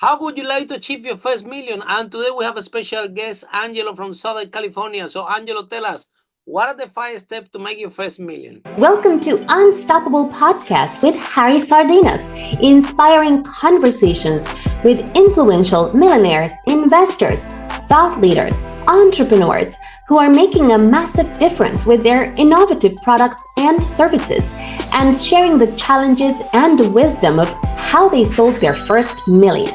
How would you like to achieve your first million? And today we have a special guest, Angelo from Southern California. So Angelo, tell us, what are the 5 steps to make your first million? Welcome to Unstoppable Podcast with Harry Sardinas, inspiring conversations with influential millionaires, investors, thought leaders, entrepreneurs who are making a massive difference with their innovative products and services, and sharing the challenges and wisdom of how they sold their first million.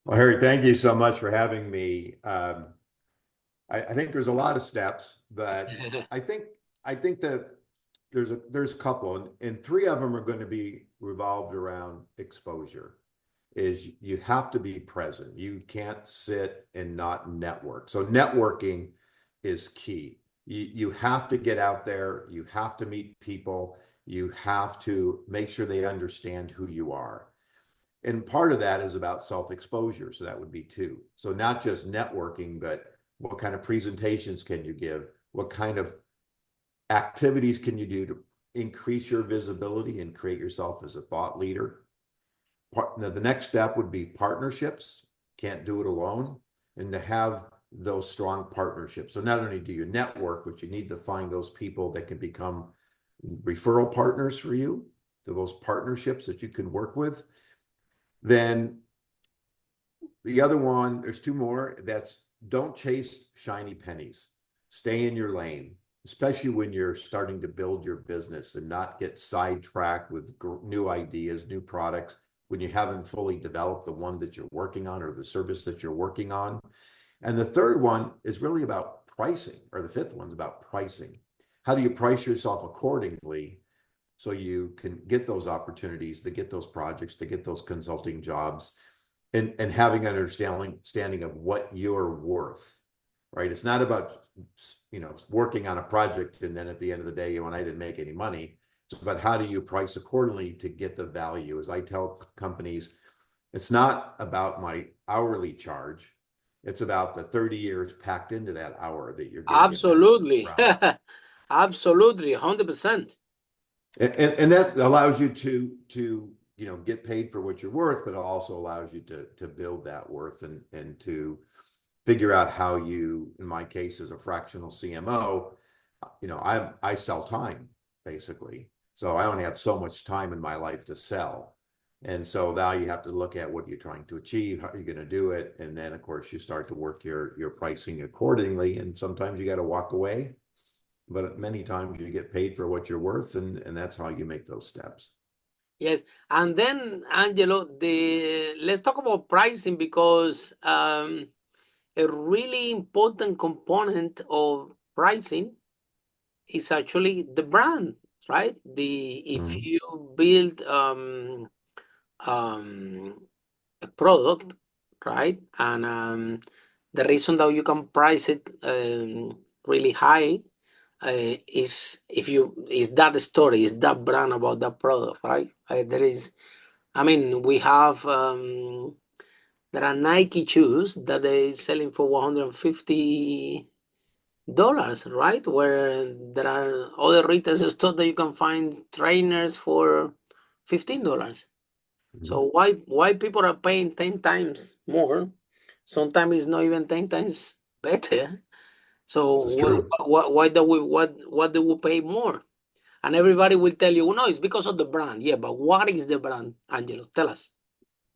Well, Harry, thank you so much for having me. I think there's a lot of steps, but I think that there's a couple, and 3 of them are going to be revolved around exposure. Is you have to be present. You can't sit and not network. So networking is key. You have to get out there. You have to meet people. You have to make sure they understand who you are. And part of that is about self-exposure. So that would be 2. So not just networking, but what kind of presentations can you give? What kind of activities can you do to increase your visibility and create yourself as a thought leader? Now, the next step would be partnerships. Can't do it alone. And to have those strong partnerships. So not only do you network, but you need to find those people that can become referral partners for you, to those partnerships that you can work with. Then the other one, there's 2 more. That's don't chase shiny pennies. Stay in your lane, especially when you're starting to build your business, and not get sidetracked with new ideas, new products, when you haven't fully developed the one that you're working on or the service that you're working on. And the third one is really about pricing, or the 5th one's about pricing. How do you price yourself accordingly so you can get those opportunities, to get those projects, to get those consulting jobs, and having an understanding of what you're worth, right? It's not about, working on a project and then at the end of the day, I didn't make any money. It's about how do you price accordingly to get the value. As I tell companies, it's not about my hourly charge. It's about the 30 years packed into that hour that you're getting. Absolutely. Absolutely, 100%. And that allows you to get paid for what you're worth, but it also allows you to build that worth and to figure out how you, in my case, as a fractional CMO, I sell time, basically. So I only have so much time in my life to sell. And so now you have to look at what you're trying to achieve, how are you going to do it? And then, of course, you start to work your pricing accordingly. And sometimes you got to walk away, but many times you get paid for what you're worth, and that's how you make those steps. Yes. And then, Angelo, let's talk about pricing, because a really important component of pricing is actually the brand, right? If you build a product, right, and the reason that you can price it really high is that story, is that brand about that product, right? We have there are Nike shoes that they selling for $150, right? Where there are other retail stores that you can find trainers for $15. So why people are paying 10 times more? Sometimes it's not even 10 times better. So why do we pay more? And everybody will tell you, no, it's because of the brand. Yeah, but what is the brand, Angelo? Tell us.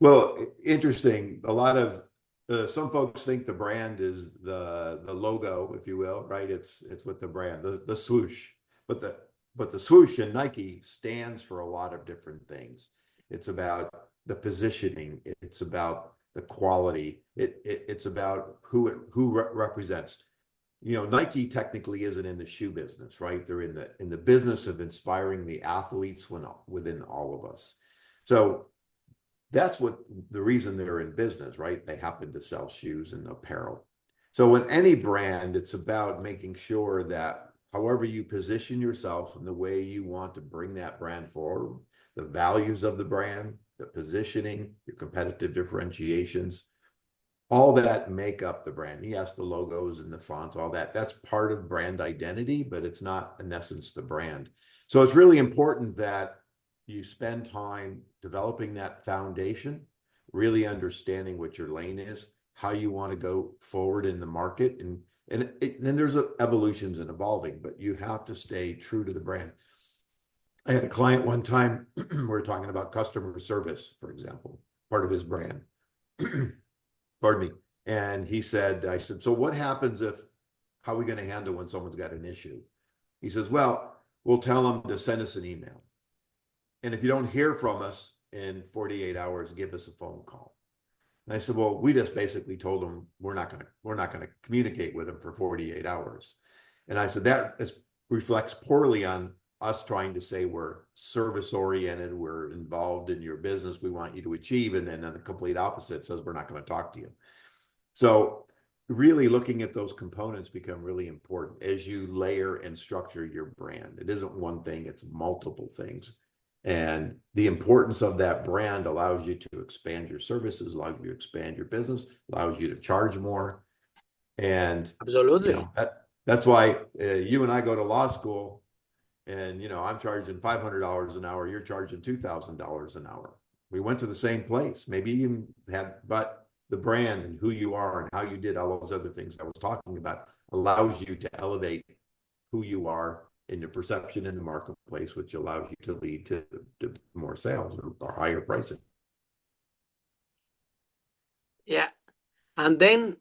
Well, interesting. A lot of some folks think the brand is the logo, if you will, right? It's with the brand, the swoosh, but the swoosh in Nike stands for a lot of different things. It's about the positioning. It's about the quality. It's about who it represents. Nike technically isn't in the shoe business, right? They're in the business of inspiring the athletes within all of us. So that's what the reason they're in business, right? They happen to sell shoes and apparel. So in any brand, it's about making sure that however you position yourself and the way you want to bring that brand forward, the values of the brand, the positioning, your competitive differentiations, all that make up the brand. Yes, the logos and the fonts, all that, that's part of brand identity, but it's not in essence the brand. So it's really important that you spend time developing that foundation, really understanding what your lane is, how you want to go forward in the market, and then there's evolutions and evolving, but you have to stay true to the brand. I had a client one time, we were talking about customer service, for example, part of his brand. Pardon me. And I said, so what happens how are we going to handle when someone's got an issue? He says, well, we'll tell them to send us an email. And if you don't hear from us in 48 hours, give us a phone call. And I said, well, we just basically told them we're not going to communicate with them for 48 hours. And I said, that reflects poorly on us trying to say we're service oriented, we're involved in your business, we want you to achieve, and then the complete opposite says we're not going to talk to you. So really looking at those components become really important as you layer and structure your brand. It isn't one thing, it's multiple things. And the importance of that brand allows you to expand your services, allows you to expand your business, allows you to charge more. And Absolutely. That's why you and I go to law school, and I'm charging $500 an hour, you're charging $2,000 an hour. We went to the same place, maybe you but the brand and who you are and how you did all those other things I was talking about allows you to elevate who you are in your perception in the marketplace, which allows you to lead to more sales or higher pricing. Yeah. And then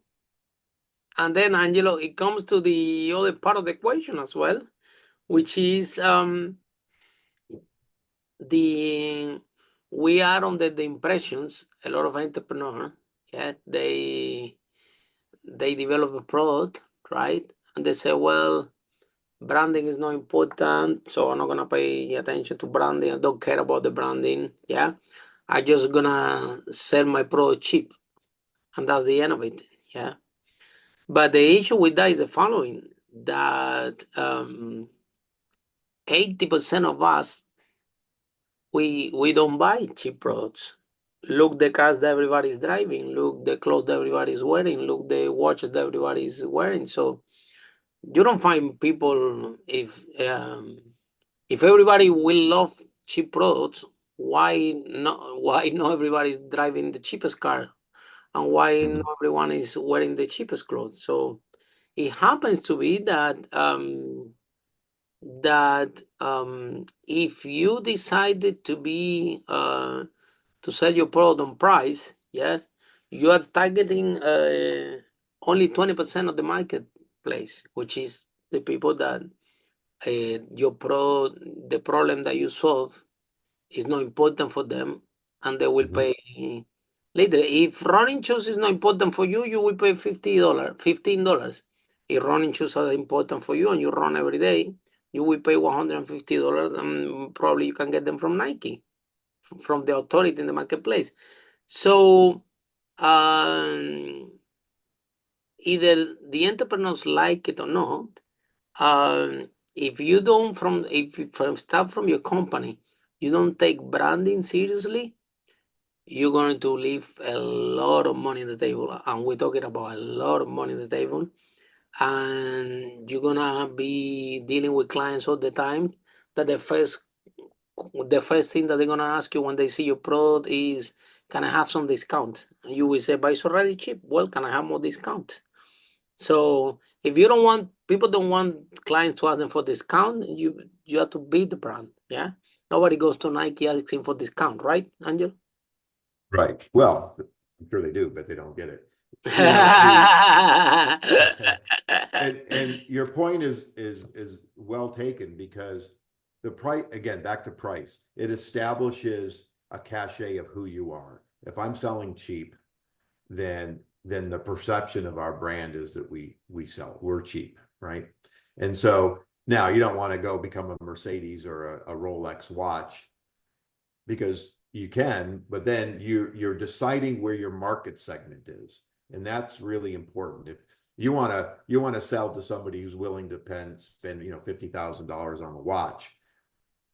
Angelo, it comes to the other part of the equation as well, which is we are under the impressions, a lot of entrepreneurs, they develop a product, right? And they say, well, branding is not important, so I'm not gonna pay attention to branding. I don't care about the branding. Yeah, I just gonna sell my product cheap, and that's the end of it. Yeah, but the issue with that is the following: that 80% of us we don't buy cheap products. Look the cars that everybody's driving. Look the clothes that everybody's wearing. Look the watches that everybody's wearing. So you don't find people if everybody will love cheap products, why not everybody's driving the cheapest car, and why not everyone is wearing the cheapest clothes? So it happens to be that if you decided to be to sell your product on price, yes, you are targeting only 20% of the marketplace, which is the people that the problem that you solve is not important for them, and they will pay later. If running shoes is not important for you, you will pay $15. If running shoes are important for you and you run every day, you will pay $150, and probably you can get them from Nike, from the authority in the marketplace. So either the entrepreneurs like it or not, if you start from your company, you don't take branding seriously, you're going to leave a lot of money on the table, and we're talking about a lot of money on the table, and you're gonna be dealing with clients all the time that the first thing that they're gonna ask you when they see your product is, can I have some discount? And you will say, but it's already cheap. Well, can I have more discount? So if you don't want, people don't want clients to ask them for discount, you have to beat the brand. Yeah, nobody goes to Nike asking for discount, right, Angel? Right. Well, I'm sure they do, but they don't get it. And your point is well taken, because the price, again, back to price, it establishes a cachet of who you are. If I'm selling cheap, then the perception of our brand is that we're cheap, right? And so now you don't want to go become a Mercedes or a Rolex watch, because you can, but then you're deciding where your market segment is, and that's really important. If you want to sell to somebody who's willing to spend $50,000 on a watch,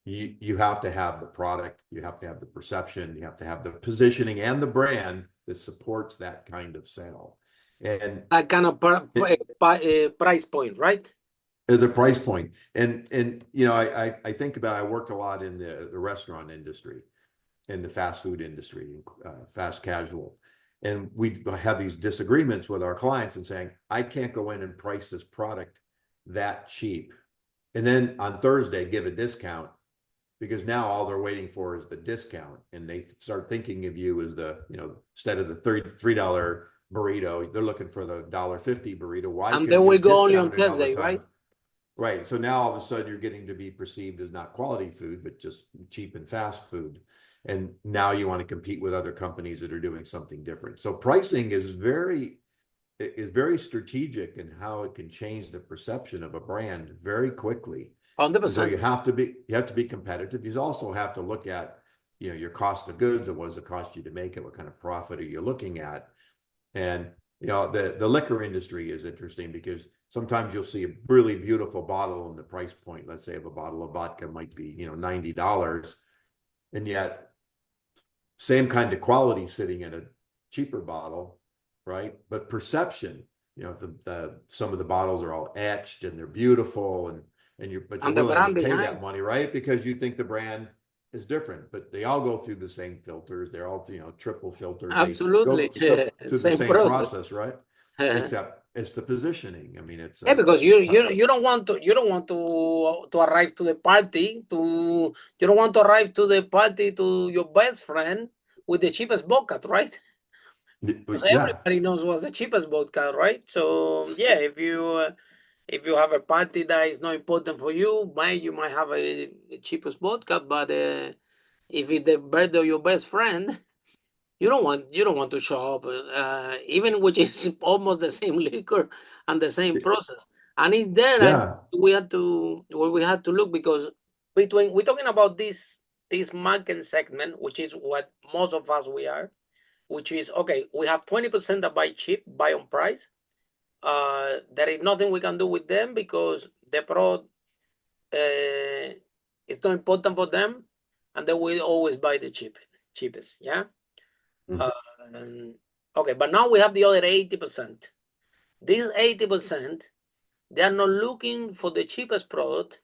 you have to have the product, you have to have the perception, you have to have the positioning and the brand that supports that kind of sale, and that kind of price point, right? As a price point. And you know, I think about, I worked a lot in the restaurant industry, in the fast food industry, fast casual. And we have these disagreements with our clients and saying, I can't go in and price this product that cheap. And then on Thursday, give a discount, because now all they're waiting for is the discount. And they start thinking of you as the, you know, instead of the $3 burrito, they're looking for the $1.50 burrito. Why? And Because then you're we go only on discounting all the Thursday, time. right? Right. So now all of a sudden you're getting to be perceived as not quality food, but just cheap and fast food. And now you want to compete with other companies that are doing something different. So pricing is very strategic in how it can change the perception of a brand very quickly. And so 100%. you have to be competitive. You also have to look at, you know, your cost of goods, and what does it cost you to make it? What kind of profit are you looking at? And you know, the liquor industry is interesting, because sometimes you'll see a really beautiful bottle, and the price point, let's say, of a bottle of vodka might be, you know, $90, and yet same kind of quality sitting in a cheaper bottle, right? But perception, you know, some of the bottles are all etched and they're beautiful, and you're And the willing to brand pay behind. that money, right? Because you think the brand is different, but they all go through the same filters. They're all, you know, triple filtered. They go Absolutely. through the Same same process. process, right? Yeah, Except it's the positioning. I mean, it's because you don't want to arrive to the party to you don't want to arrive to the party to your best friend with the cheapest vodka, right? Because yeah, everybody knows what's the cheapest vodka, right? So yeah, if you have a party that is not important for you, you might have a cheapest vodka, but if it's the birthday of your best friend, you don't want to show up, even which is almost the same liquor and the same process. And it's there, and yeah. we had to look, because between we're talking about this market segment, which is what most of us we are, which is okay. We have 20% that buy cheap, buy on price. There is nothing we can do with them because the product is not important for them, and they will always buy the cheapest. Yeah. Mhm. Okay, but now we have the other 80%. This 80%, they are not looking for the cheapest product,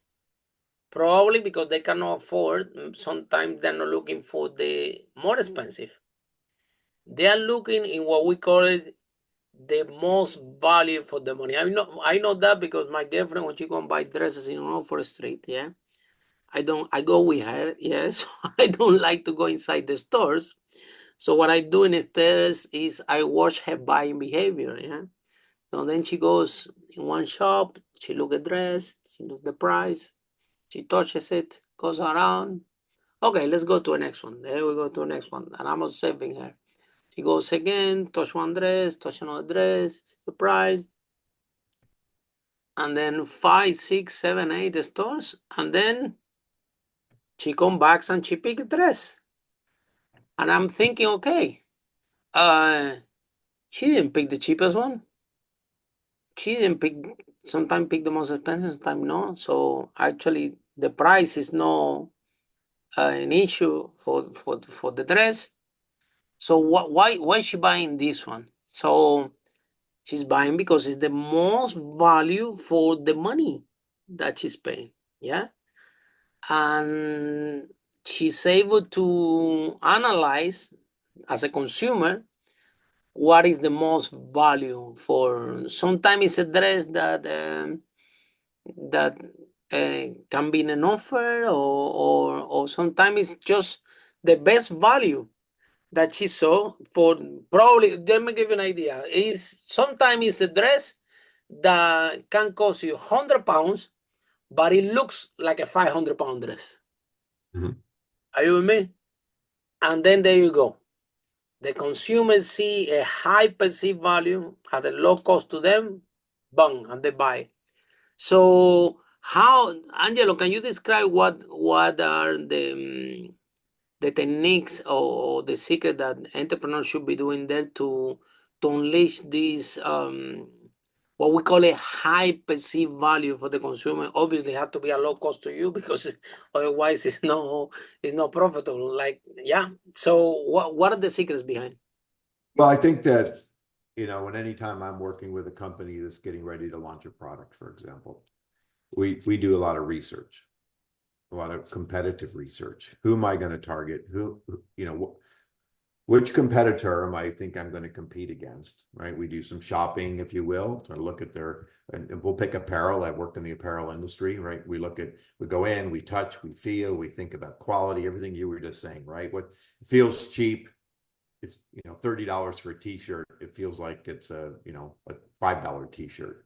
probably because they cannot afford. Sometimes they're not looking for the more expensive. They are looking in what we call it the most value for the money. I know that because my girlfriend, when she go and buy dresses in Oxford Street, yeah, I go with her, yes. I don't like to go inside the stores. So what I do instead is I watch her buying behavior, yeah. So then she goes in one shop, she look at dress, she look the price, she touches it, goes around. Okay, let's go to the next one. There we go to the next one. And I'm observing her. She goes again, touch one dress, touch another dress, see the price. And then 5, 6, 7, 8 stores. And then she come back and she pick a dress. And I'm thinking, okay, uh, she didn't pick the cheapest one. She didn't pick, sometimes pick the most expensive, sometimes no. So actually the price is no an issue for the dress. So why is she buying this one? So she's buying because it's the most value for the money that she's paying. Yeah. And she's able to analyze as a consumer what is the most value for. Sometimes it's a dress that can be in an offer, or sometimes it's just the best value that she saw for. Probably, let me give you an idea, is sometimes it's a dress that can cost you £100, but it looks like a £500 dress. Mhm. Are you with me? And then there you go. The consumers see a high perceived value at a low cost to them, bang, and they buy. So how, Angelo, can you describe what are the techniques or the secret that entrepreneurs should be doing there to unleash this what we call a high perceived value for the consumer? Obviously, it have to be a low cost to you because otherwise it's not profitable. Like, yeah. So what are the secrets behind? Well, I think that, you know, when anytime I'm working with a company that's getting ready to launch a product, for example, we do a lot of research, a lot of competitive research. Who am I going to target? Which competitor am I think I'm going to compete against, right? We do some shopping, if you will, to look at and we'll pick apparel. I worked in the apparel industry, right? We go in, we touch, we feel, we think about quality, everything you were just saying, right? What feels cheap, it's, $30 for a t-shirt. It feels like it's a $5 t-shirt.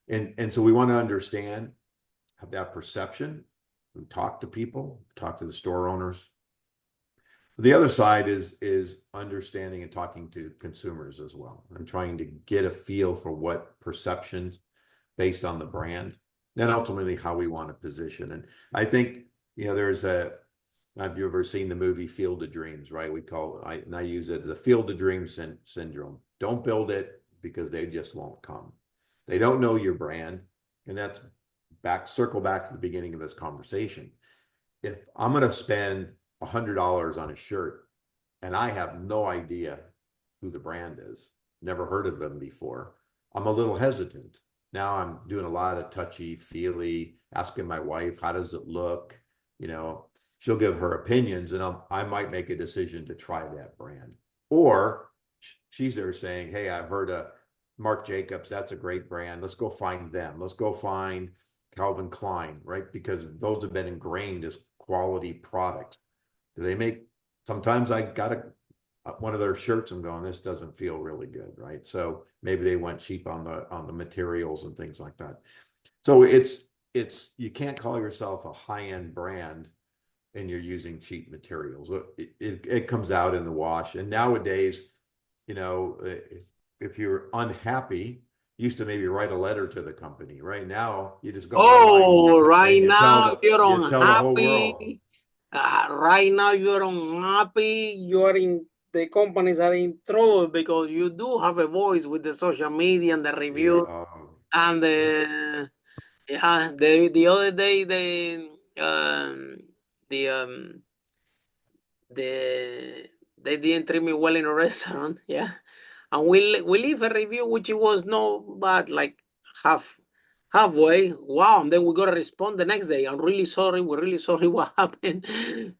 And so we want to understand that perception. We talk to people, talk to the store owners. The other side is understanding and talking to consumers as well, and trying to get a feel for what perceptions based on the brand, then ultimately how we want to position. And I think, have you ever seen the movie Field of Dreams, right? I use it the Field of Dreams syndrome. Don't build it because they just won't come. They don't know your brand. And that's circle back to the beginning of this conversation. If I'm going to spend $100 on a shirt and I have no idea who the brand is, never heard of them before, I'm a little hesitant. Now I'm doing a lot of touchy feely, asking my wife, how does it look? She'll give her opinions, and I might make a decision to try that brand. Or she's there saying, hey, I've heard of Marc Jacobs, that's a great brand. Let's go find them. Let's go find Calvin Klein, right? Because those have been ingrained as quality products. Sometimes I got one of their shirts, I'm going, this doesn't feel really good, right? So maybe they went cheap on the materials and things like that. So you can't call yourself a high-end brand and you're using cheap materials. It comes out in the wash. And nowadays, if you're unhappy, used to maybe write a letter to the company. Right now, you just go online right and now you're you tell the whole world. unhappy. Right now you're unhappy. You're in the companies are in trouble because you do have a voice with the social media and the reviews and the other day they didn't treat me well in a restaurant. Yeah. And we leave a review which it was no bad, like halfway. Wow. And then we got to respond the next day. I'm really sorry. We're really sorry what happened.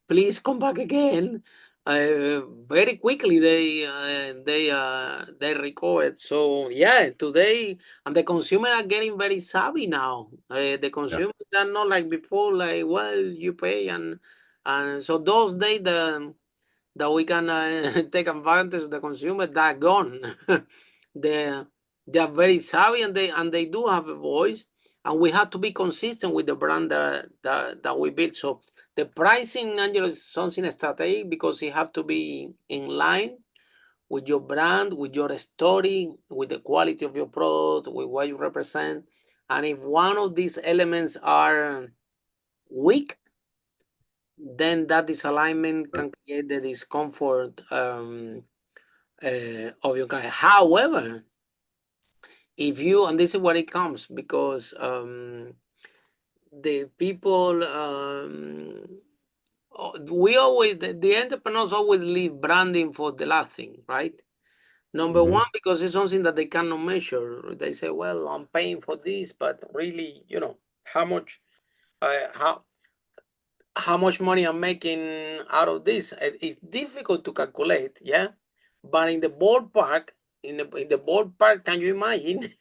Please come back again. Very quickly they recovered. So yeah, today, and the consumer are getting very savvy now. The consumers are not like before, like, well, you pay, and so those days that we can take advantage of the consumer, that gone. they they are very savvy, and they do have a voice, and we have to be consistent with the brand that we build. So the pricing, Angelo, is something strategic because it have to be in line with your brand, with your story, with the quality of your product, with what you represent. And if one of these elements are weak, then that disalignment can create the discomfort of your client. However, if you, and this is where it comes, because the people, the entrepreneurs always leave branding for the last thing, right? Number one, because it's something that they cannot measure. They say, well, I'm paying for this, but really, how much, how much money I'm making out of this. It's difficult to calculate, yeah. But in the ballpark, can you imagine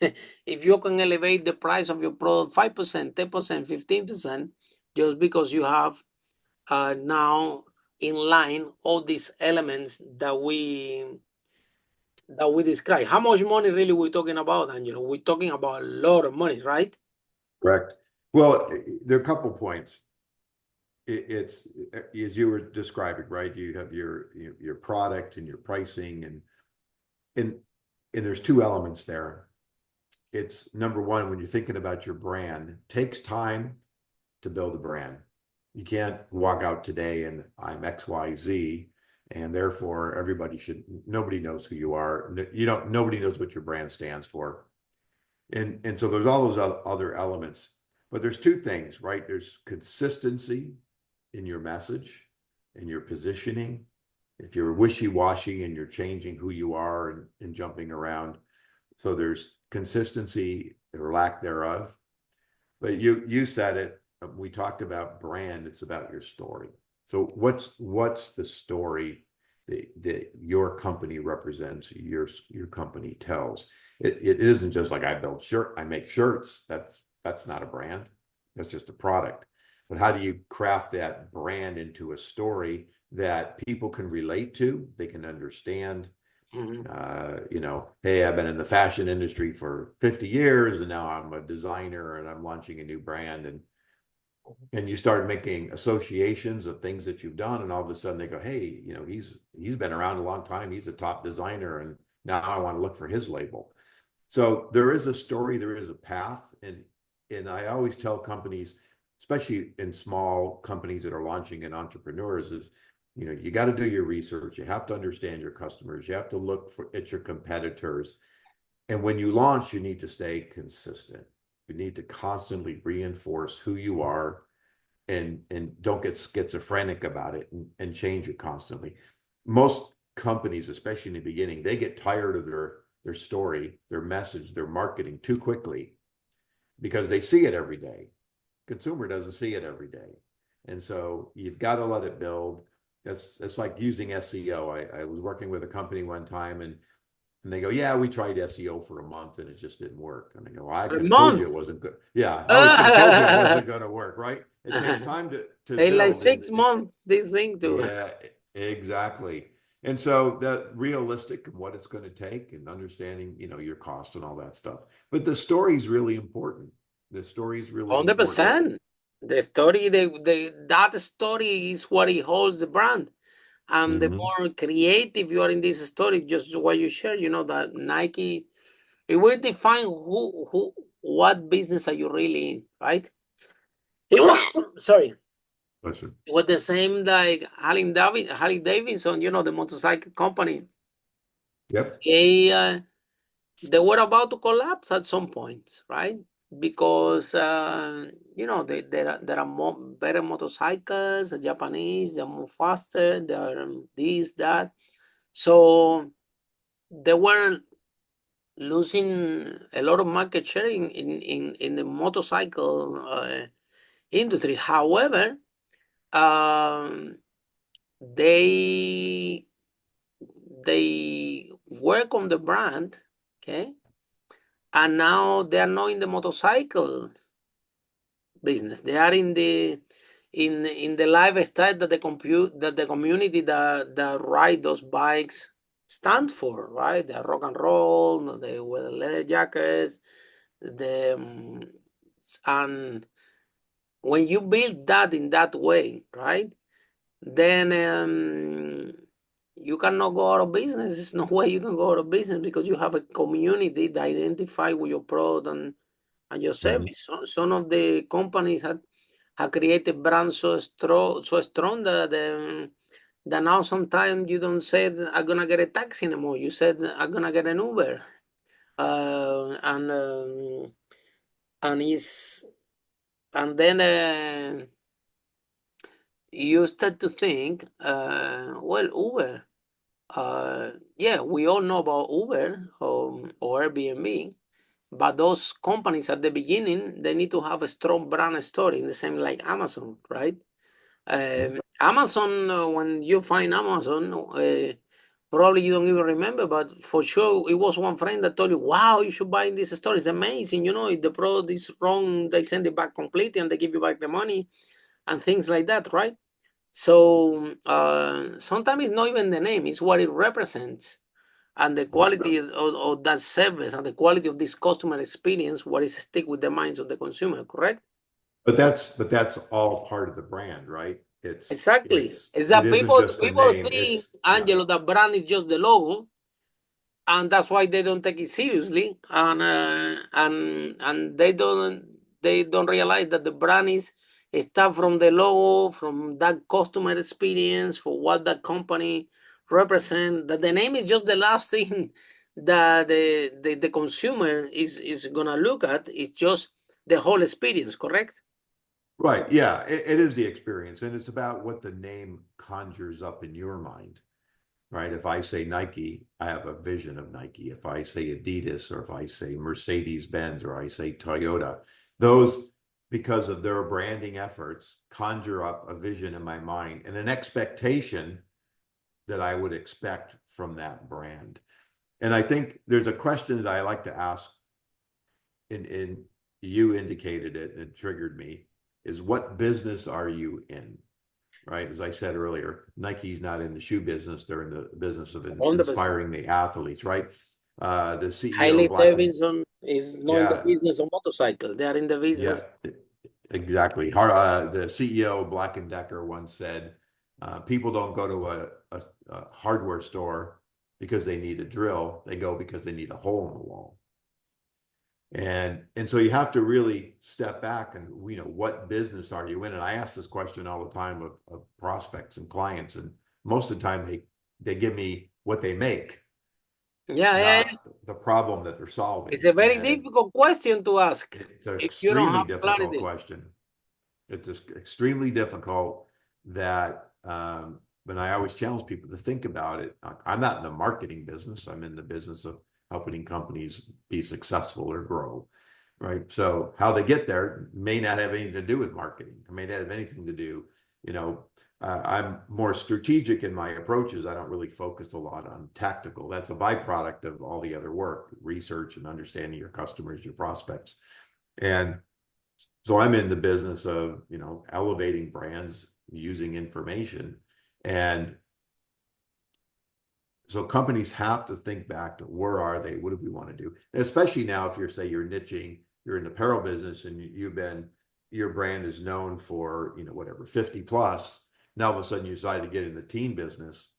if you can elevate the price of your product 5%, 10%, 15%, just because you have now in line all these elements that we describe. How much money really we're talking about, Angelo? We're talking about a lot of money, right? Correct. Well, there are a couple points. It's as you were describing, right? You have your product and your pricing, and there's two elements there. It's number one, when you're thinking about your brand, it takes time to build a brand. You can't walk out today and I'm XYZ, and therefore nobody knows who you are. Nobody knows what your brand stands for. And so there's all those other elements, but there's two things, right? There's consistency in your message, in your positioning. If you're wishy-washy and you're changing who you are and jumping around. So there's consistency or lack thereof. But you said it. We talked about brand. It's about your story. So what's the story that your company represents, your company tells? It isn't just like I make shirts. That's not a brand. That's just a product. But how do you craft that brand into a story that people can relate to, they can understand? Hey, I've been in the fashion industry for 50 years and now I'm a designer and I'm launching a new brand, and you start making associations of things that you've done, and all of a sudden they go, hey, he's been around a long time, he's a top designer, and now I want to look for his label. So there is a story, there is a path, and I always tell companies, especially in small companies that are launching and entrepreneurs, is you got to do your research. You have to understand your customers. You have to look at your competitors. And when you launch, you need to stay consistent. You need to constantly reinforce who you are, and don't get schizophrenic about it, and change it constantly. Most companies, especially in the beginning, they get tired of their story, their message, their marketing too quickly because they see it every day. Consumer doesn't see it every day. And so you've got to let it build. It's like using SEO. I was working with a company one time, and they go, yeah, we tried SEO for a month and it just didn't work. And I go, well, I A could have told you month. it wasn't good. Yeah, I could have told you it wasn't going to work, right? It takes time to Take like build, and 6 months, this thing to. yeah, exactly. And so that realistic of what it's going to take, and understanding, your cost and all that stuff. But the story is really important. The story is really important. 100%. The story, that story is what it holds the brand. And the Mhm. more creative you are in this story, just what you share, that Nike, it will define what business are you really in, right? Sorry. Listen. It was the same like Harley Davidson, the motorcycle company. Yep. They were about to collapse at some point, right? Because there are more better motorcycles, the Japanese, they're more faster, they're this, that. So they were losing a lot of market share in the motorcycle industry. However, um, they they work on the brand, okay, and now they are not in the motorcycle business. They are in the lifestyle that the community that ride those bikes stand for, right? The rock and roll, the wear the leather jackets, the and when you build that in that way, right? Then you cannot go out of business. There's no way you can go out of business because you have a community that identify with your product and your Mhm. service. Some of the companies have created brands so strong that now sometimes you don't say I'm gonna get a taxi anymore. You said I'm gonna get an Uber, and it's and then you start to think, well, Uber. Yeah, we all know about Uber or Airbnb, but those companies at the beginning they need to have a strong brand story, in the same like Amazon, right? Amazon, when you find Amazon, probably you don't even remember, but for sure it was one friend that told you, "Wow, you should buy in this store. It's amazing. If the product is wrong, they send it back completely and they give you back the money and things like that, right?" So sometimes it's not even the name; it's what it represents and the quality of that service and the quality of this customer experience. What is stick with the minds of the consumer, correct? But that's all part of the brand, right? It's Exactly. it's It's it that isn't people just a people name. think, It's yeah. Angelo, that brand is just the logo, and that's why they don't take it seriously, and they don't realize that the brand is start from the logo, from that customer experience, for what that company represent. That the name is just the last thing that the consumer is gonna look at. It's just the whole experience, correct? Right. Yeah. It is the experience, and it's about what the name conjures up in your mind, right? If I say Nike, I have a vision of Nike. If I say Adidas, or if I say Mercedes Benz, or I say Toyota, those because of their branding efforts, conjure up a vision in my mind and an expectation that I would expect from that brand. And I think there's a question that I like to ask, and you indicated it and it triggered me, is what business are you in? Right? As I said earlier, Nike's not in the shoe business, they're in the business of 100%. inspiring the athletes, right? The CEO Hailey of Black and Davidson is not in the yeah, business of motorcycle. They are in the yeah, business. exactly. The CEO of Black and Decker once said, people don't go to a hardware store because they need a drill. They go because they need a hole in the wall. And so you have to really step back and, what business are you in? And I ask this question all the time of prospects and clients, and most of the time they give me what they make, Yeah. not the problem that they're solving. It's a very And difficult question to ask it's an if you don't extremely have difficult clarity. question. It's extremely difficult that, and I always challenge people to think about it. I'm not in the marketing business. I'm in the business of helping companies be successful or grow, right? So how they get there may not have anything to do with marketing. It may not have anything to do, I'm more strategic in my approaches. I don't really focus a lot on tactical. That's a byproduct of all the other work, research and understanding your customers, your prospects. And so I'm in the business of, elevating brands using information. And so companies have to think back to where are they? What do we want to do? And especially now, if you're niching, you're in the apparel business and your brand is known for, whatever, 50 plus. Now all of a sudden you decide to get in the teen business.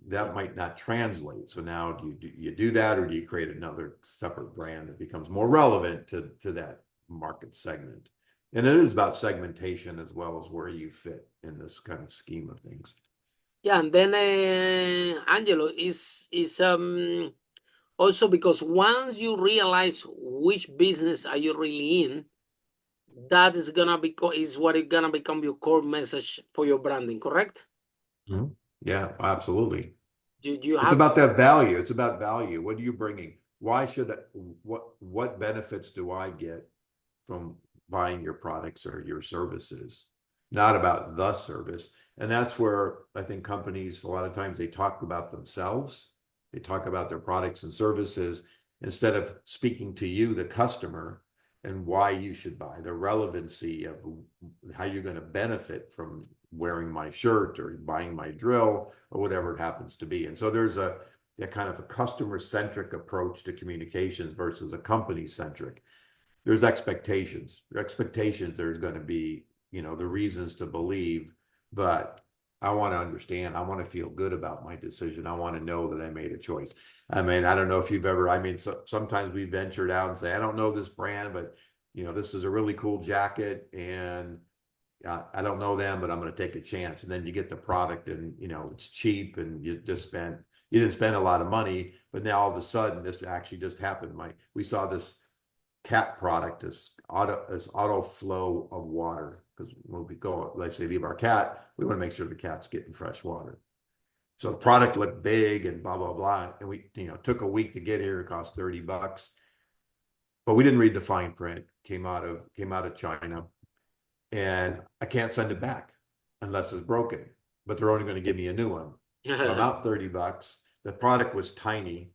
That might not translate. So now do you do that, or do you create another separate brand that becomes more relevant to that market segment? And it is about segmentation as well as where you fit in this kind of scheme of things. Yeah, and then Angelo is also because once you realize which business are you really in, that is gonna what is gonna become your core message for your branding, correct? Mm-hmm. Yeah, absolutely. You It's have about that value. It's about value. What are you bringing? Why should what benefits do I get from buying your products or your services? Not about the service. And that's where I think companies, a lot of times they talk about themselves. They talk about their products and services instead of speaking to you, the customer, and why you should buy, the relevancy of how you're going to benefit from wearing my shirt or buying my drill or whatever it happens to be. And so there's a kind of a customer-centric approach to communications versus a company-centric. There's expectations. There's going to be, the reasons to believe, but I want to understand. I want to feel good about my decision. I want to know that I made a choice. I mean, I don't know if you've ever, sometimes we ventured out and say, I don't know this brand, but this is a really cool jacket and I don't know them, but I'm going to take a chance. And then you get the product and, it's cheap and you didn't spend a lot of money, but now all of a sudden this actually just happened. We saw this cat product, is auto flow of water, because when we go, let's say, leave our cat, we want to make sure the cat's getting fresh water. So the product looked big and blah blah blah, and we took a week to get here. It cost $30, but we didn't read the fine print. Came out of China, and I can't send it back unless it's broken. But they're only going to give me a new one. So I'm out $30. The product was tiny,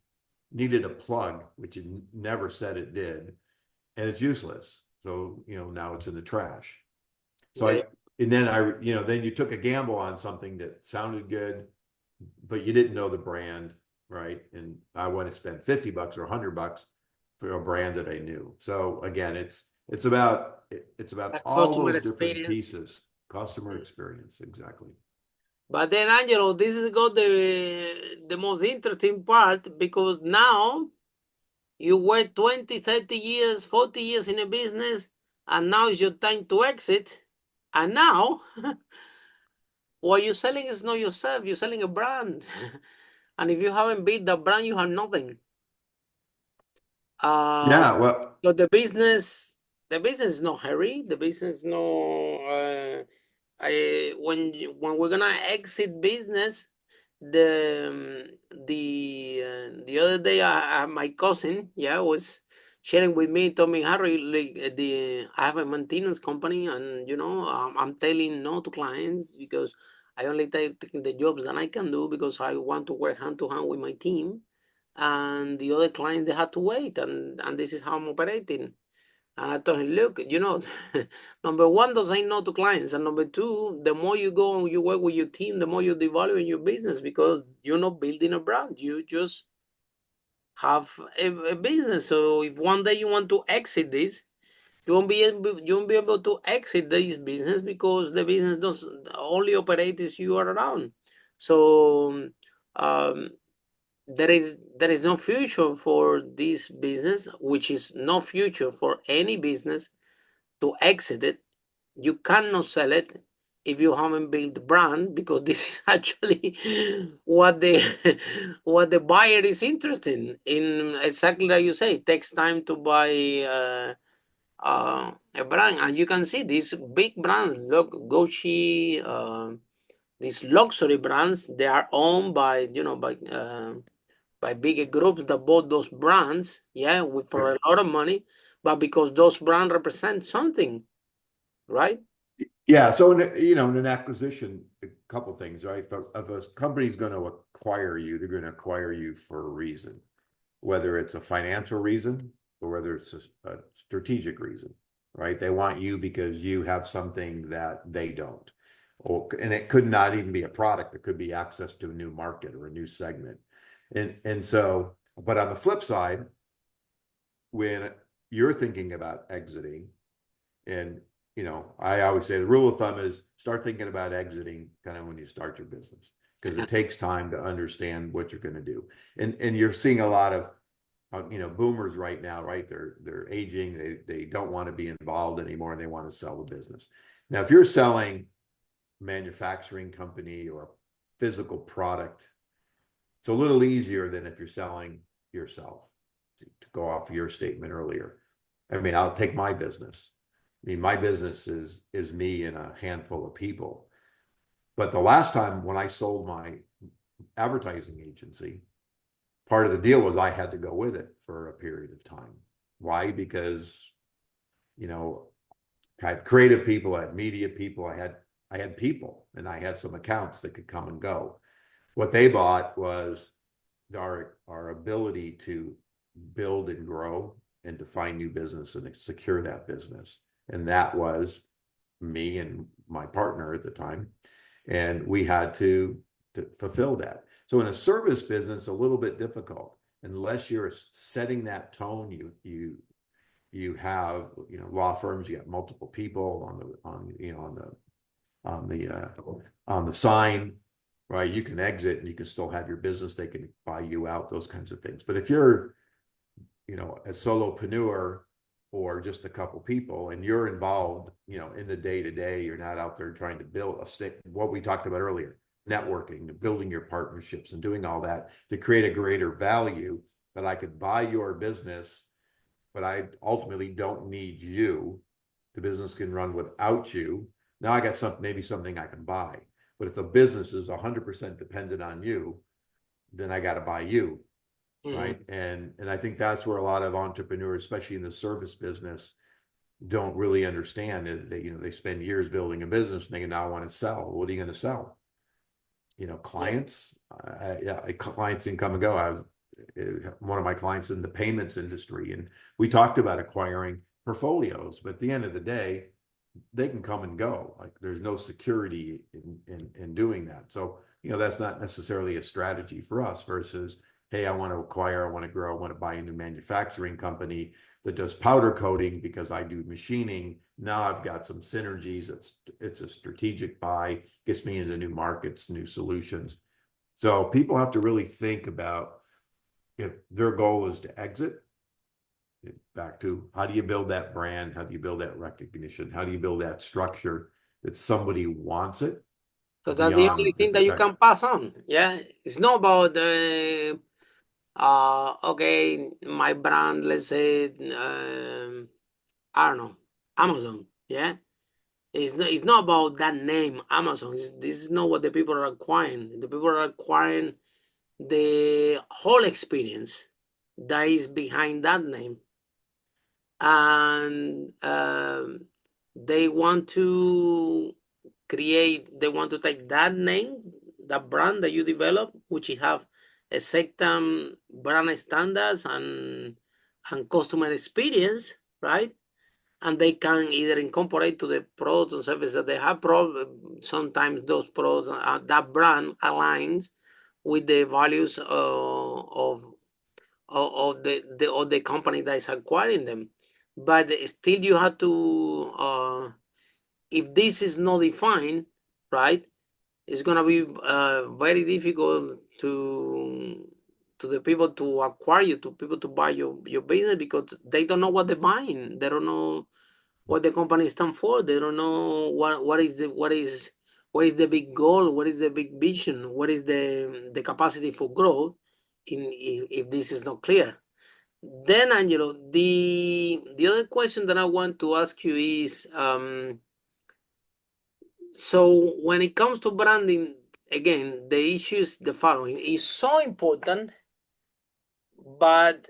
needed a plug, which it never said it did, and it's useless. So, now it's in the trash. So then you took a gamble on something that sounded good, but you didn't know the brand, right? And I want to spend $50 or $100 for a brand that I knew. So again, it's about all those different pieces, customer experience, exactly. But then, Angelo, this is got the most interesting part, because now you were 20, 30 years, 40 years in a business, and now it's your time to exit. And now, what you're selling is not yourself, you're selling a brand. And if you haven't built that brand, you have nothing. Yeah, well, so the business is not hurry. The business no. When we're gonna exit business, the other day, my cousin, was sharing with me, told me, Harry, like I have a maintenance company, and I'm telling no to clients because I only take the jobs that I can do because I want to work hand to hand with my team, and the other clients they had to wait, and this is how I'm operating. And I told him, look, number one, don't say no to clients. And number two, the more you go and you work with your team, the more you devalue in your business because you're not building a brand. You just have a business. So if one day you want to exit this, you won't be able to exit this business because the business does only operate as you are around. So um, there is no future for this business, which is no future for any business to exit it. You cannot sell it if you haven't built the brand because this is actually what the what the buyer is interested in. Exactly like you say, it takes time to buy a brand, and you can see these big brands, look, Gucci, these luxury brands, they are owned by bigger groups that bought those brands, yeah, for a lot of money, but because those brands represent something, right? Yeah. So, in an acquisition, a couple things, right? If a company's going to acquire you, they're going to acquire you for a reason, whether it's a financial reason or whether it's a strategic reason, right? They want you because you have something that they don't. And it could not even be a product. It could be access to a new market or a new segment. And so, but on the flip side, when you're thinking about exiting, and I always say the rule of thumb is start thinking about exiting kind of when you start your business because it takes time to understand what you're going to do. And you're seeing a lot of boomers right now, right? They're aging. They don't want to be involved anymore. And they want to sell the business. Now, if you're selling manufacturing company or a physical product, it's a little easier than if you're selling yourself. To go off your statement earlier, I mean, I'll take my business. I mean, my business is me and a handful of people. But the last time when I sold my advertising agency, part of the deal was I had to go with it for a period of time. Why? Because, I had creative people, I had media people, I had people, and I had some accounts that could come and go. What they bought was our ability to build and grow and to find new business and secure that business. And that was me and my partner at the time. And we had to fulfill that. So in a service business, a little bit difficult unless you're setting that tone. You have law firms. You have multiple people on the sign, right? You can exit and you can still have your business. They can buy you out. Those kinds of things. But if you're a solopreneur or just a couple people and you're involved, in the day-to-day, you're not out there trying to build what we talked about earlier, networking, building your partnerships and doing all that to create a greater value that I could buy your business, but I ultimately don't need you. The business can run without you. Now I got maybe something I can buy, but if the business is 100% dependent on you, then I got to buy you. Right. And I think that's where a lot of entrepreneurs, especially in the service business, don't really understand it. They spend years building a business and they now want to sell. What are you going to sell? Clients. Clients can come and go. I was one of my clients in the payments industry, and we talked about acquiring portfolios, but at the end of the day, they can come and go. Like there's no security in doing that. So, that's not necessarily a strategy for us versus, hey, I want to acquire, I want to grow, I want to buy a new manufacturing company that does powder coating because I do machining. Now I've got some synergies. It's a strategic buy, gets me into new markets, new solutions. So people have to really think about if their goal is to exit, back to how do you build that brand? How do you build that recognition? How do you build that structure that somebody wants it? So that's the only thing that you can pass on. Yeah, it's not about okay, my brand. Let's say I don't know, Amazon. Yeah, it's not about that name, Amazon. This is not what the people are acquiring. The people are acquiring the whole experience that is behind that name. and they want to take that name, that brand that you develop, which have a certain brand standards and customer experience, right? And they can either incorporate to the products and services that they have. Sometimes those products, that brand aligns with the values of the company that is acquiring them. But still, you have to, if this is not defined, right, it's gonna be very difficult to the people to acquire you, to people to buy your business, because they don't know what they're buying. They don't know what the company stands for. They don't know what is the big goal, what is the big vision, what is the capacity for growth if this is not clear. Then, Angelo, the other question that I want to ask you is, so when it comes to branding, again, the issue is the following: it's so important, but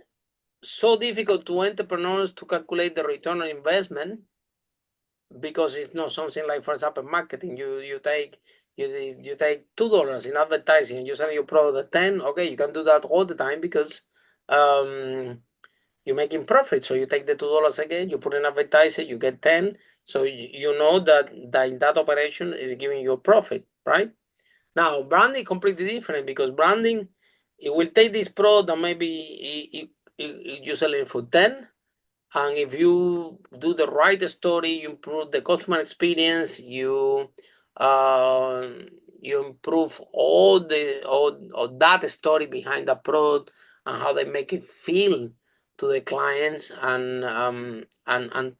so difficult to entrepreneurs to calculate the return on investment, because it's not something like, for example, marketing. You take $2 in advertising and you sell your product at 10. Okay, you can do that all the time because you're making profit. So you take the $2 again, you put in advertising, you get 10. So you know that in that operation is giving you a profit, right? Now, branding completely different, because branding, it will take this product and maybe you sell it for 10. And if you do the right story, you improve the customer experience, uh, you improve all that story behind the product and how they make it feel to the clients, and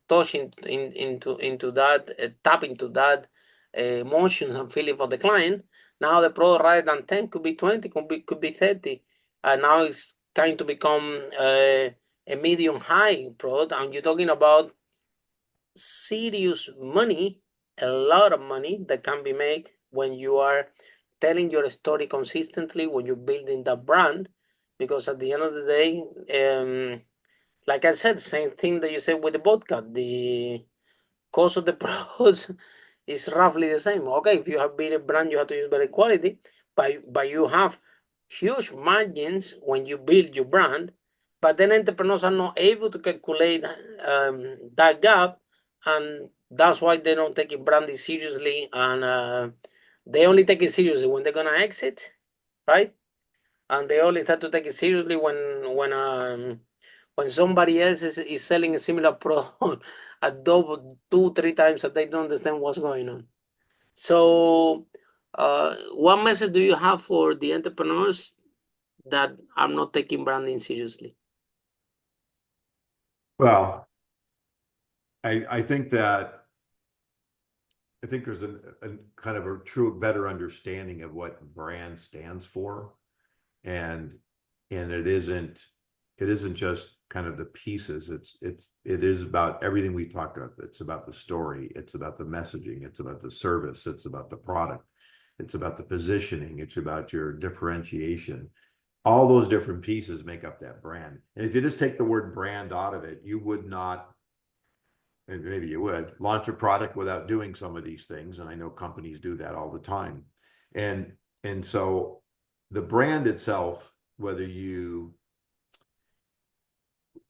touch into that, tap into that emotions and feeling for the client. Now the product, rather than 10, could be 20, could be 30, and now it's going to become a medium high product, and you're talking about serious money, a lot of money that can be made when you are telling your story consistently, when you're building that brand. Because at the end of the day, like I said, same thing that you said with the vodka, the cost of the products is roughly the same. Okay, if you have better brand, you have to use better quality, but you have huge margins when you build your brand. But then entrepreneurs are not able to calculate that gap, and that's why they don't take it branding seriously, and they only take it seriously when they're gonna exit, right? And they only start to take it seriously when somebody else is selling a similar product at double, 2, 3 times, that they don't understand what's going on. So, what message do you have for the entrepreneurs that are not taking branding seriously? Well, I think that there's a kind of a true better understanding of what brand stands for, and it isn't just kind of the pieces. It is about everything we talked about. It's about the story, it's about the messaging, it's about the service, it's about the product, it's about the positioning, it's about your differentiation. All those different pieces make up that brand. And if you just take the word brand out of it, you would not, and maybe you would, launch a product without doing some of these things. And I know companies do that all the time. And so the brand itself, what you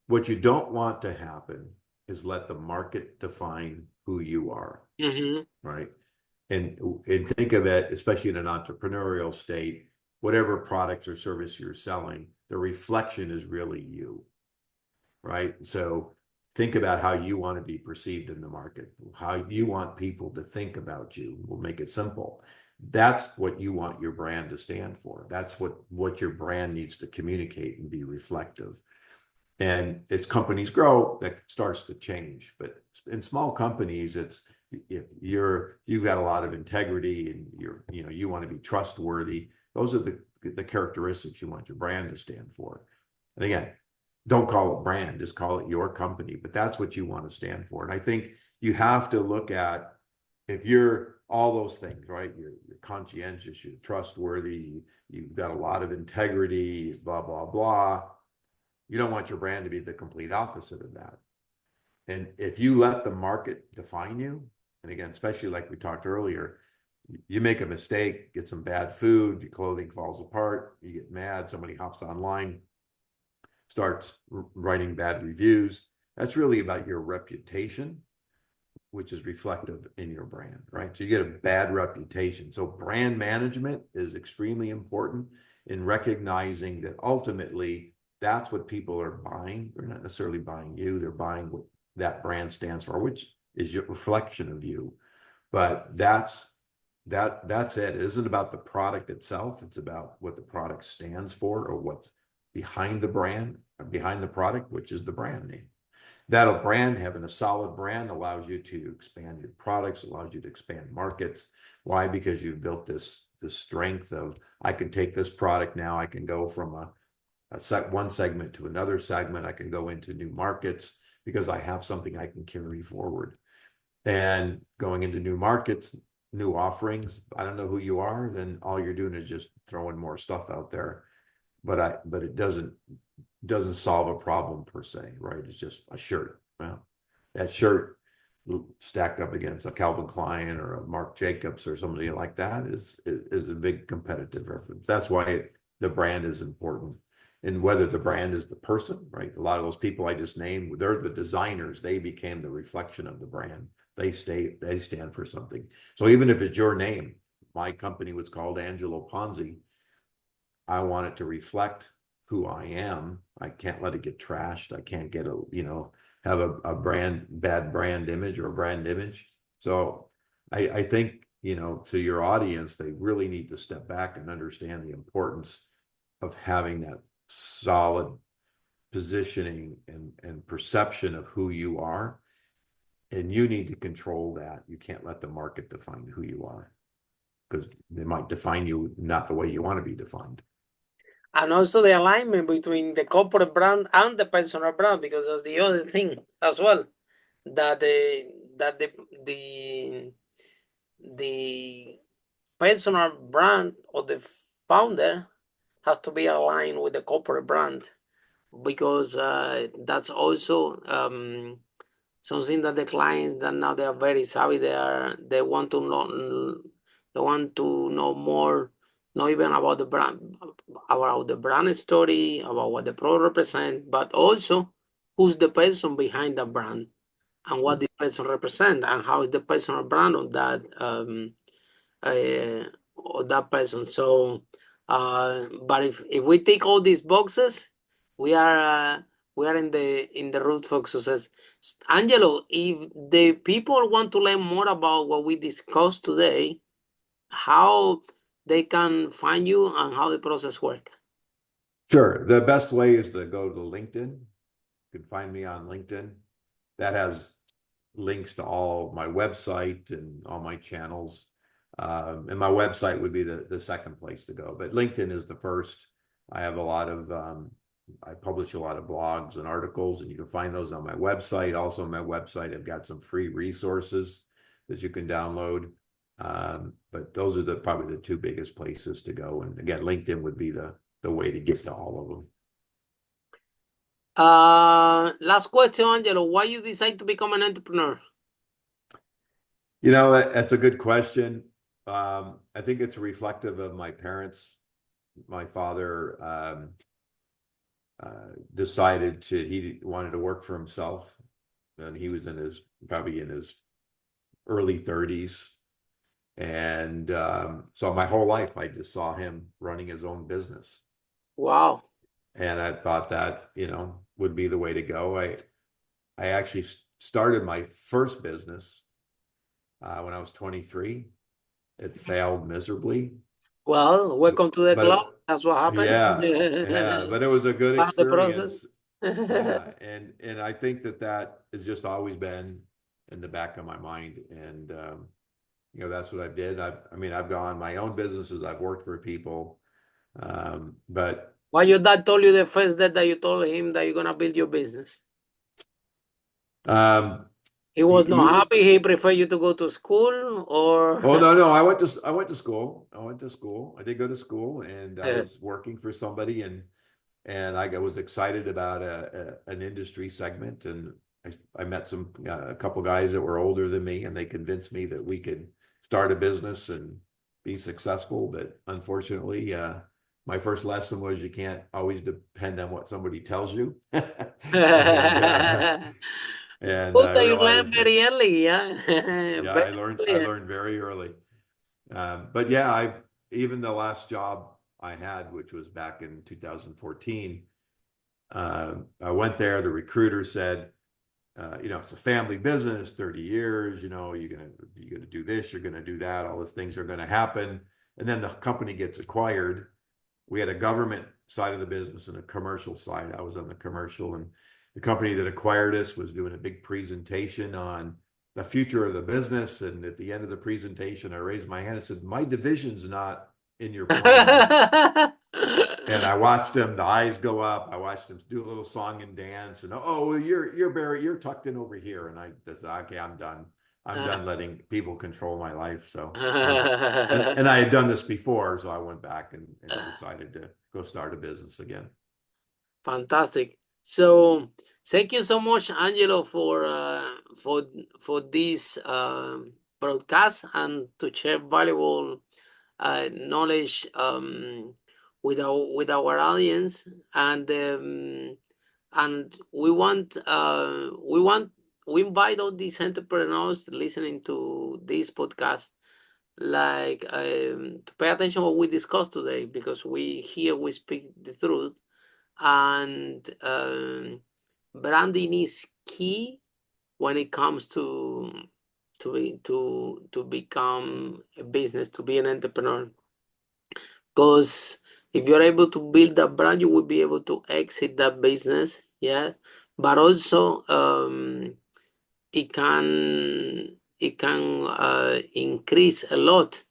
don't want to happen is let the market define who you are. Mm-hmm. Right? And think of it, especially in an entrepreneurial state, whatever products or service you're selling, the reflection is really you, right? So think about how you want to be perceived in the market, how you want people to think about you. We'll make it simple. That's what you want your brand to stand for. That's what your brand needs to communicate and be reflective. And as companies grow, that starts to change. But in small companies, it's if you've got a lot of integrity and you want to be trustworthy. Those are the characteristics you want your brand to stand for. And again, don't call it brand, just call it your company. But that's what you want to stand for. And I think you have to look at, if you're all those things, right? You're conscientious, you're trustworthy, you've got a lot of integrity, blah, blah, blah. You don't want your brand to be the complete opposite of that. And if you let the market define you, and again, especially like we talked earlier, you make a mistake, get some bad food, your clothing falls apart, you get mad, somebody hops online, starts writing bad reviews. That's really about your reputation, which is reflective in your brand, right? So you get a bad reputation. So brand management is extremely important in recognizing that ultimately that's what people are buying. They're not necessarily buying you, they're buying what that brand stands for, which is your reflection of you. But that's it. It isn't about the product itself. It's about what the product stands for or what's behind the brand, behind the product, which is the brand name. That brand, having a solid brand, allows you to expand your products, allows you to expand markets. Why? Because you've built this strength of, I can take this product now, I can go from one segment to another segment, I can go into new markets because I have something I can carry forward. And going into new markets, new offerings, I don't know who you are, then all you're doing is just throwing more stuff out there. But it doesn't solve a problem per se, right? It's just a shirt. Well, that shirt stacked up against a Calvin Klein or a Marc Jacobs or somebody like that is a big competitive reference. That's why the brand is important. And whether the brand is the person, right? A lot of those people I just named, they're the designers. They became the reflection of the brand. They stand for something. So even if it's your name, my company was called Angelo Ponzi. I want it to reflect who I am. I can't let it get trashed. I can't get have a bad brand image or a brand image. So I think, to your audience, they really need to step back and understand the importance of having that solid positioning and perception of who you are. And you need to control that. You can't let the market define who you are, because they might define you not the way you want to be defined. And also the alignment between the corporate brand and the personal brand, because that's the other thing as well, that the personal brand of the founder has to be aligned with the corporate brand, because that's also something that the clients that now they are very savvy. They want to know more, not even about the brand story, about what the product represents, but also who's the person behind the brand and what the person represents and how is the personal brand of that person. So, but if we take all these boxes, we are in the root for success. Angelo, if the people want to learn more about what we discussed today, how they can find you and how the process works? Sure. The best way is to go to LinkedIn. You can find me on LinkedIn. That has links to all my website and all my channels. And my website would be the second place to go, but LinkedIn is the first. I have I publish a lot of blogs and articles, and you can find those on my website. Also on my website, I've got some free resources that you can download. But those are probably the two biggest places to go. And again, LinkedIn would be the way to get to all of them. Last question, Angelo. Why you decide to become an entrepreneur? That's a good question. I think it's reflective of my parents. My father decided he wanted to work for himself, and he was probably in his early 30s. And so my whole life, I just saw him running his own business. Wow. And I thought that, would be the way to go. I actually started my first business when I was 23. It failed miserably. Well, welcome to the club. That's what happened. Yeah, but it was a good experience. Yeah, and I think that has just always been in the back of my mind. And that's what I did. I've gone my own businesses. I've worked for people, but. Why your dad told you the first day that you told him that you're gonna build your business? He was not happy. He preferred you to go to school, or? Oh no! I went to school. I did go to school, and I was working for somebody, and I was excited about an industry segment, and I met a couple guys that were older than me, and they convinced me that we could start a business and be successful. But unfortunately, my first lesson was you can't always depend on what somebody tells you. And Good I that you learn realized that, very early, yeah. yeah, Very I early. learned very early. But yeah, even the last job I had, which was back in 2014, I went there. The recruiter said, it's a family business, 30 years, you're gonna do this, you're gonna do that, all these things are gonna happen. And then the company gets acquired. We had a government side of the business and a commercial side. I was on the commercial, and the company that acquired us was doing a big presentation on the future of the business. And at the end of the presentation, I raised my hand and said, my division's not in your plan. And I watched them, the eyes go up. I watched them do a little song and dance. And you're Barry, you're tucked in over here. And I said, okay, I'm done. I'm done letting people control my life. So, and I had done this before, so I went back and decided to go start a business again. Fantastic. So thank you so much, Angelo, for this broadcast and to share valuable knowledge with our audience. And we invite all these entrepreneurs listening to this podcast, like to pay attention to what we discussed today, because we speak the truth. And branding is key when it comes to become a business, to be an entrepreneur. Because if you're able to build that brand, you will be able to exit that business. Yeah, but also it can increase a lot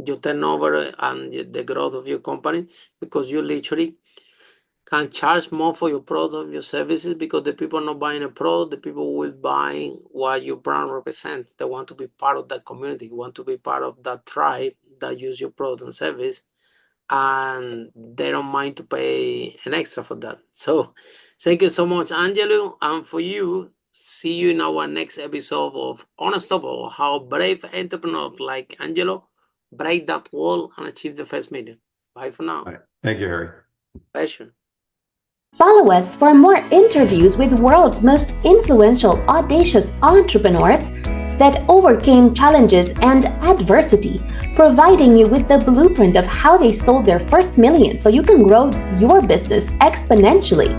your turnover and the growth of your company, because you literally can charge more for your product or your services, because the people are not buying a product, the people will buy what your brand represents. They want to be part of that community, want to be part of that tribe that use your product and service, and they don't mind to pay an extra for that. So thank you so much, Angelo. And for you, see you in our next episode of Unstoppable, how brave entrepreneurs like Angelo break that wall and achieve the first million. Bye for now. Right. Thank you, Harry. Pleasure. Follow us for more interviews with world's most influential, audacious entrepreneurs that overcame challenges and adversity, providing you with the blueprint of how they sold their first million so you can grow your business exponentially.